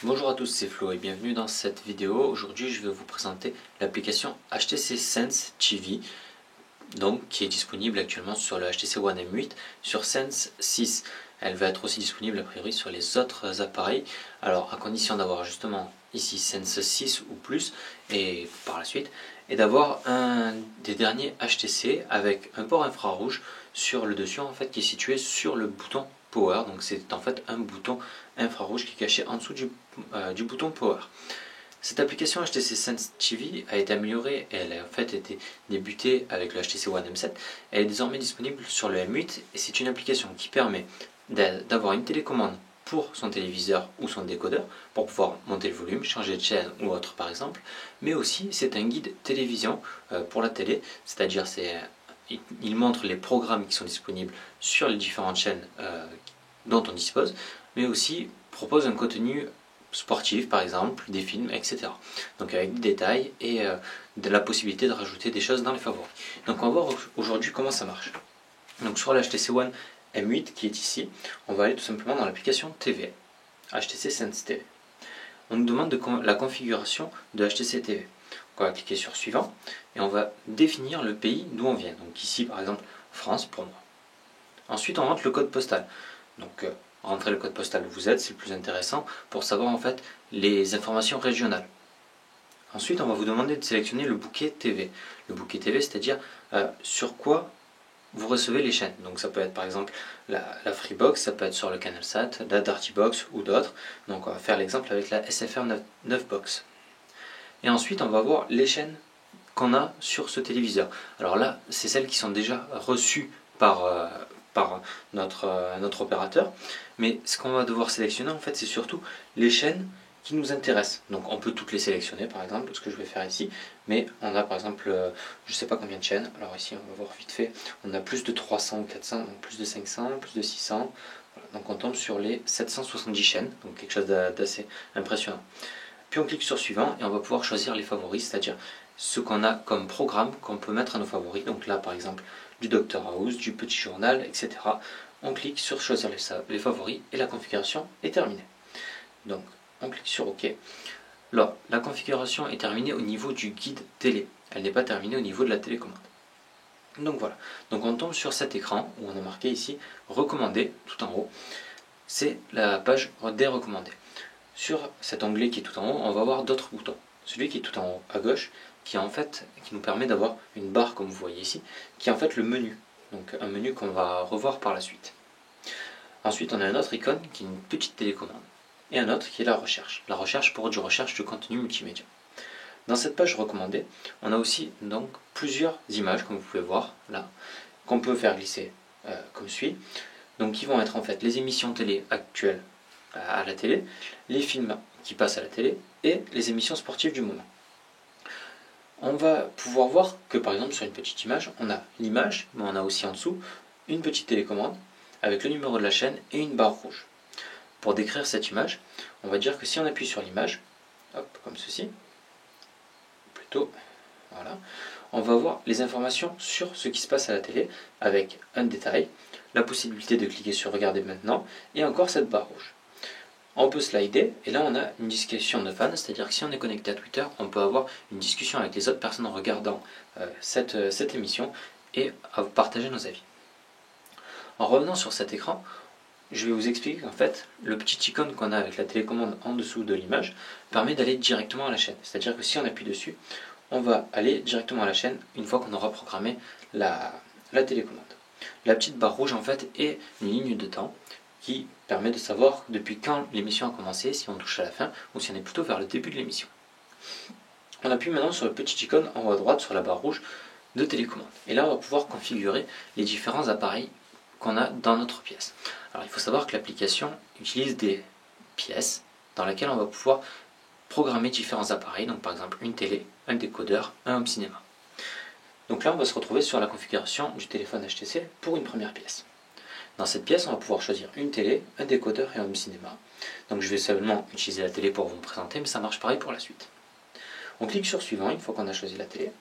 Bonjour à tous, c'est Flo et bienvenue dans cette vidéo. Aujourd'hui, je vais vous présenter l'application HTC Sense TV, donc qui est disponible actuellement sur le HTC One M8 sur Sense 6. Elle va être aussi disponible a priori sur les autres appareils, alors à condition d'avoir justement ici Sense 6 ou plus et par la suite, et d'avoir un des derniers HTC avec un port infrarouge sur le dessus en fait qui est situé sur le bouton Power. Donc c'est en fait un bouton infrarouge qui est caché en dessous du bouton Power. Cette application HTC Sense TV a été améliorée et elle a en fait été débutée avec le HTC One M7. Elle est désormais disponible sur le M8 et c'est une application qui permet d'avoir une télécommande pour son téléviseur ou son décodeur pour pouvoir monter le volume, changer de chaîne ou autre par exemple, mais aussi c'est un guide télévision pour la télé, c'est-à-dire il montre les programmes qui sont disponibles sur les différentes chaînes dont on dispose, mais aussi propose un contenu sportif par exemple, des films, etc. Donc avec des détails et de la possibilité de rajouter des choses dans les favoris. Donc on va voir aujourd'hui comment ça marche. Donc sur l'HTC One M8 qui est ici, on va aller tout simplement dans l'application TV, HTC Sense TV. On nous demande la configuration de HTC TV. On va cliquer sur suivant et on va définir le pays d'où on vient. Donc ici par exemple France pour moi. Ensuite on rentre le code postal. Donc rentrez le code postal où vous êtes, c'est le plus intéressant pour savoir en fait les informations régionales. Ensuite on va vous demander de sélectionner le bouquet TV. Le bouquet TV c'est-à-dire sur quoi vous recevez les chaînes. Donc ça peut être par exemple la Freebox, ça peut être sur le CanalSat, la Dartybox ou d'autres. Donc on va faire l'exemple avec la SFR 9 Box. Et ensuite on va voir les chaînes qu'on a sur ce téléviseur. Alors là, c'est celles qui sont déjà reçues par notre opérateur. Mais ce qu'on va devoir sélectionner en fait, c'est surtout les chaînes qui nous intéressent. Donc on peut toutes les sélectionner par exemple, ce que je vais faire ici, mais on a par exemple, je ne sais pas combien de chaînes, alors ici on va voir vite fait, on a plus de 300 ou 400, donc plus de 500, plus de 600, voilà. Donc on tombe sur les 770 chaînes, donc quelque chose d'assez impressionnant. Puis on clique sur suivant et on va pouvoir choisir les favoris, c'est-à-dire ce qu'on a comme programme qu'on peut mettre à nos favoris. Donc là par exemple du Dr House, du Petit Journal, etc. On clique sur choisir les favoris et la configuration est terminée. Donc on clique sur OK. Là, la configuration est terminée au niveau du guide télé. Elle n'est pas terminée au niveau de la télécommande. Donc voilà. Donc on tombe sur cet écran où on a marqué ici recommandé tout en haut. C'est la page des recommandés. Sur cet onglet qui est tout en haut, on va voir d'autres boutons. Celui qui est tout en haut à gauche, qui nous permet d'avoir une barre comme vous voyez ici, qui est en fait le menu. Donc un menu qu'on va revoir par la suite. Ensuite, on a un autre icône qui est une petite télécommande. Et un autre qui est la recherche. La recherche pour du recherche de contenu multimédia. Dans cette page recommandée, on a aussi donc plusieurs images, comme vous pouvez voir là, qu'on peut faire glisser comme suit. Donc qui vont être en fait les émissions télé actuelles à la télé, les films qui passent à la télé et les émissions sportives du moment. On va pouvoir voir que par exemple sur une petite image, on a l'image, mais on a aussi en dessous une petite télécommande avec le numéro de la chaîne et une barre rouge. Pour décrire cette image, on va dire que si on appuie sur l'image, comme ceci, plutôt, voilà, on va voir les informations sur ce qui se passe à la télé avec un détail, la possibilité de cliquer sur regarder maintenant et encore cette barre rouge. On peut slider et là on a une discussion de fans, c'est-à-dire que si on est connecté à Twitter, on peut avoir une discussion avec les autres personnes en regardant cette émission et partager nos avis. En revenant sur cet écran, je vais vous expliquer qu'en fait, le petit icône qu'on a avec la télécommande en dessous de l'image permet d'aller directement à la chaîne. C'est-à-dire que si on appuie dessus, on va aller directement à la chaîne une fois qu'on aura programmé la télécommande. La petite barre rouge en fait est une ligne de temps qui permet de savoir depuis quand l'émission a commencé, si on touche à la fin ou si on est plutôt vers le début de l'émission. On appuie maintenant sur le petit icône en haut à droite sur la barre rouge de télécommande. Et là on va pouvoir configurer les différents appareils qu'on a dans notre pièce. Alors il faut savoir que l'application utilise des pièces dans lesquelles on va pouvoir programmer différents appareils, donc par exemple une télé, un décodeur, un home cinéma. Donc là on va se retrouver sur la configuration du téléphone HTC pour une première pièce. Dans cette pièce on va pouvoir choisir une télé, un décodeur et un home cinéma. Donc je vais seulement utiliser la télé pour vous présenter, mais ça marche pareil pour la suite. On clique sur suivant une fois qu'on a choisi la télé.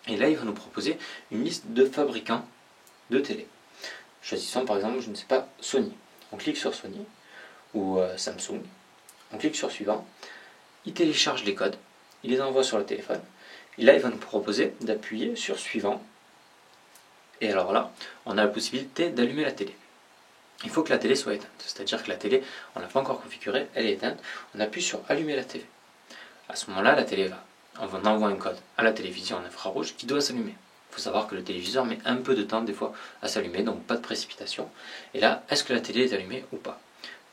Et là il va nous proposer une liste de fabricants de télé. Choisissons par exemple, je ne sais pas, Sony. On clique sur Sony ou Samsung. On clique sur suivant, il télécharge les codes, il les envoie sur le téléphone, et là il va nous proposer d'appuyer sur suivant, et alors là, on a la possibilité d'allumer la télé. Il faut que la télé soit éteinte, c'est-à-dire que la télé, on n'a pas encore configurée, elle est éteinte, on appuie sur allumer la télé. À ce moment-là, la télé on envoie un code à la télévision en infrarouge qui doit s'allumer. Il faut savoir que le téléviseur met un peu de temps des fois à s'allumer, donc pas de précipitation. Et là, est-ce que la télé est allumée ou pas?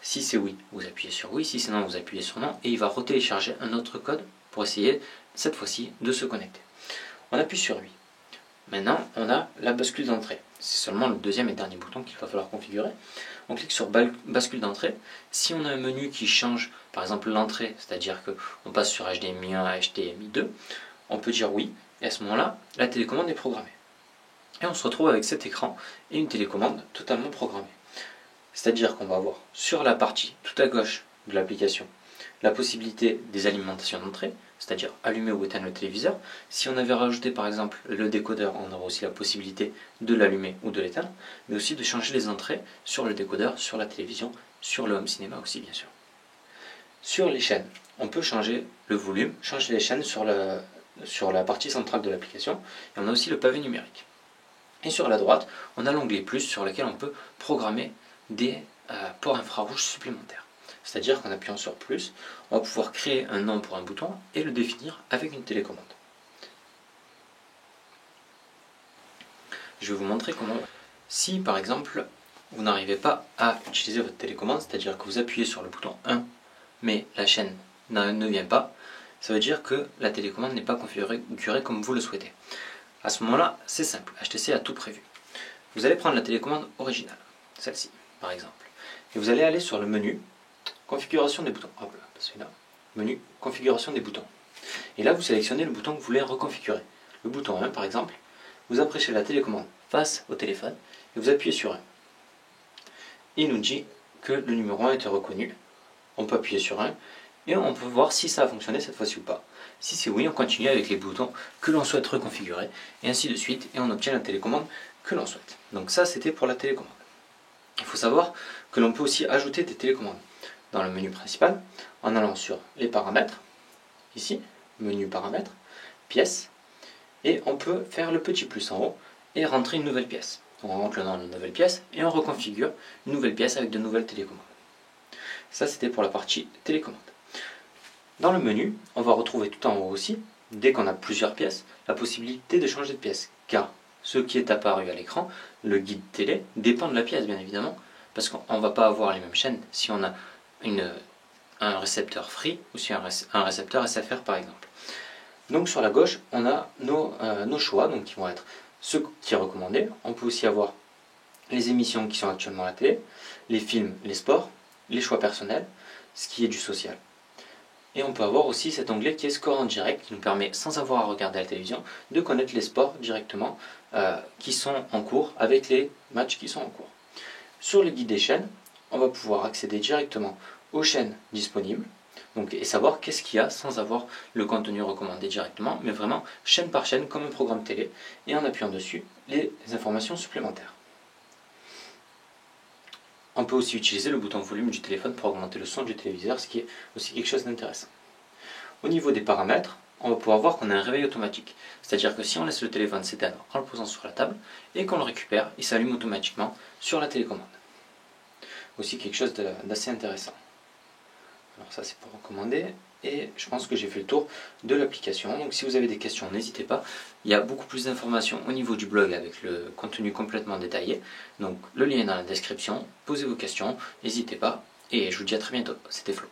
Si c'est oui, vous appuyez sur oui, si c'est non, vous appuyez sur non, et il va retélécharger un autre code pour essayer, cette fois-ci, de se connecter. On appuie sur oui. Maintenant, on a la bascule d'entrée. C'est seulement le deuxième et dernier bouton qu'il va falloir configurer. On clique sur bascule d'entrée. Si on a un menu qui change, par exemple l'entrée, c'est-à-dire qu'on passe sur HDMI 1 à HDMI 2, on peut dire oui, et à ce moment-là, la télécommande est programmée. Et on se retrouve avec cet écran et une télécommande totalement programmée. C'est-à-dire qu'on va avoir sur la partie tout à gauche de l'application la possibilité des alimentations d'entrée, c'est-à-dire allumer ou éteindre le téléviseur. Si on avait rajouté par exemple le décodeur, on aura aussi la possibilité de l'allumer ou de l'éteindre, mais aussi de changer les entrées sur le décodeur, sur la télévision, sur le home cinéma aussi bien sûr. Sur les chaînes, on peut changer le volume, changer les chaînes sur la partie centrale de l'application, et on a aussi le pavé numérique. Et sur la droite, on a l'onglet plus sur lequel on peut programmer des ports infrarouges supplémentaires. C'est-à-dire qu'en appuyant sur plus, on va pouvoir créer un nom pour un bouton et le définir avec une télécommande. Je vais vous montrer comment. Si par exemple, vous n'arrivez pas à utiliser votre télécommande, c'est-à-dire que vous appuyez sur le bouton 1, mais la chaîne ne vient pas, ça veut dire que la télécommande n'est pas configurée comme vous le souhaitez. À ce moment-là, c'est simple, HTC a tout prévu. Vous allez prendre la télécommande originale, celle-ci par exemple, et vous allez aller sur le menu configuration des boutons. Hop là, celui-là. Menu configuration des boutons. Et là, vous sélectionnez le bouton que vous voulez reconfigurer. Le bouton 1 par exemple, vous approchez la télécommande face au téléphone et vous appuyez sur 1. Il nous dit que le numéro 1 a été reconnu. On peut appuyer sur 1 et on peut voir si ça a fonctionné cette fois-ci ou pas. Si c'est oui, on continue avec les boutons que l'on souhaite reconfigurer et ainsi de suite et on obtient la télécommande que l'on souhaite. Donc ça, c'était pour la télécommande. Il faut savoir que l'on peut aussi ajouter des télécommandes dans le menu principal en allant sur les paramètres, ici, menu paramètres, pièces, et on peut faire le petit plus en haut et rentrer une nouvelle pièce. On rentre le nom de la nouvelle pièce et on reconfigure une nouvelle pièce avec de nouvelles télécommandes. Ça, c'était pour la partie télécommande. Dans le menu, on va retrouver tout en haut aussi, dès qu'on a plusieurs pièces, la possibilité de changer de pièce. Car ce qui est apparu à l'écran, le guide télé, dépend de la pièce bien évidemment, parce qu'on ne va pas avoir les mêmes chaînes si on a un récepteur Free ou si un récepteur SFR par exemple. Donc sur la gauche, on a nos choix, donc qui vont être ce qui est recommandé. On peut aussi avoir les émissions qui sont actuellement à la télé, les films, les sports, les choix personnels, ce qui est du social. Et on peut avoir aussi cet onglet qui est score en direct, qui nous permet, sans avoir à regarder la télévision, de connaître les sports directement qui sont en cours avec les matchs qui sont en cours. Sur le guide des chaînes, on va pouvoir accéder directement aux chaînes disponibles et savoir qu'est-ce qu'il y a sans avoir le contenu recommandé directement, mais vraiment chaîne par chaîne comme un programme télé et en appuyant dessus les informations supplémentaires. On peut aussi utiliser le bouton volume du téléphone pour augmenter le son du téléviseur, ce qui est aussi quelque chose d'intéressant. Au niveau des paramètres, on va pouvoir voir qu'on a un réveil automatique. C'est-à-dire que si on laisse le téléphone s'éteindre en le posant sur la table et qu'on le récupère, il s'allume automatiquement sur la télécommande. Aussi quelque chose d'assez intéressant. Alors ça c'est pour recommander et je pense que j'ai fait le tour de l'application. Donc si vous avez des questions, n'hésitez pas. Il y a beaucoup plus d'informations au niveau du blog avec le contenu complètement détaillé. Donc le lien est dans la description. Posez vos questions, n'hésitez pas et je vous dis à très bientôt. C'était Flo.